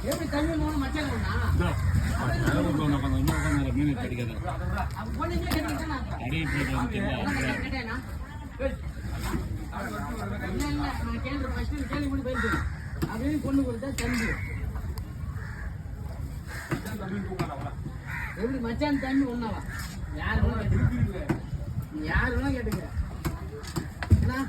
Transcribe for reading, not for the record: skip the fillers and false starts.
எப்படி தண்ணி மச்சான் மீன் கிடைக்காது அப்படின்னு கொண்டு கொடுத்தா தம்பி எப்படி மச்சான் தம்பி ஒண்ணாவா யாரு வேணா கேட்டுக்க நான்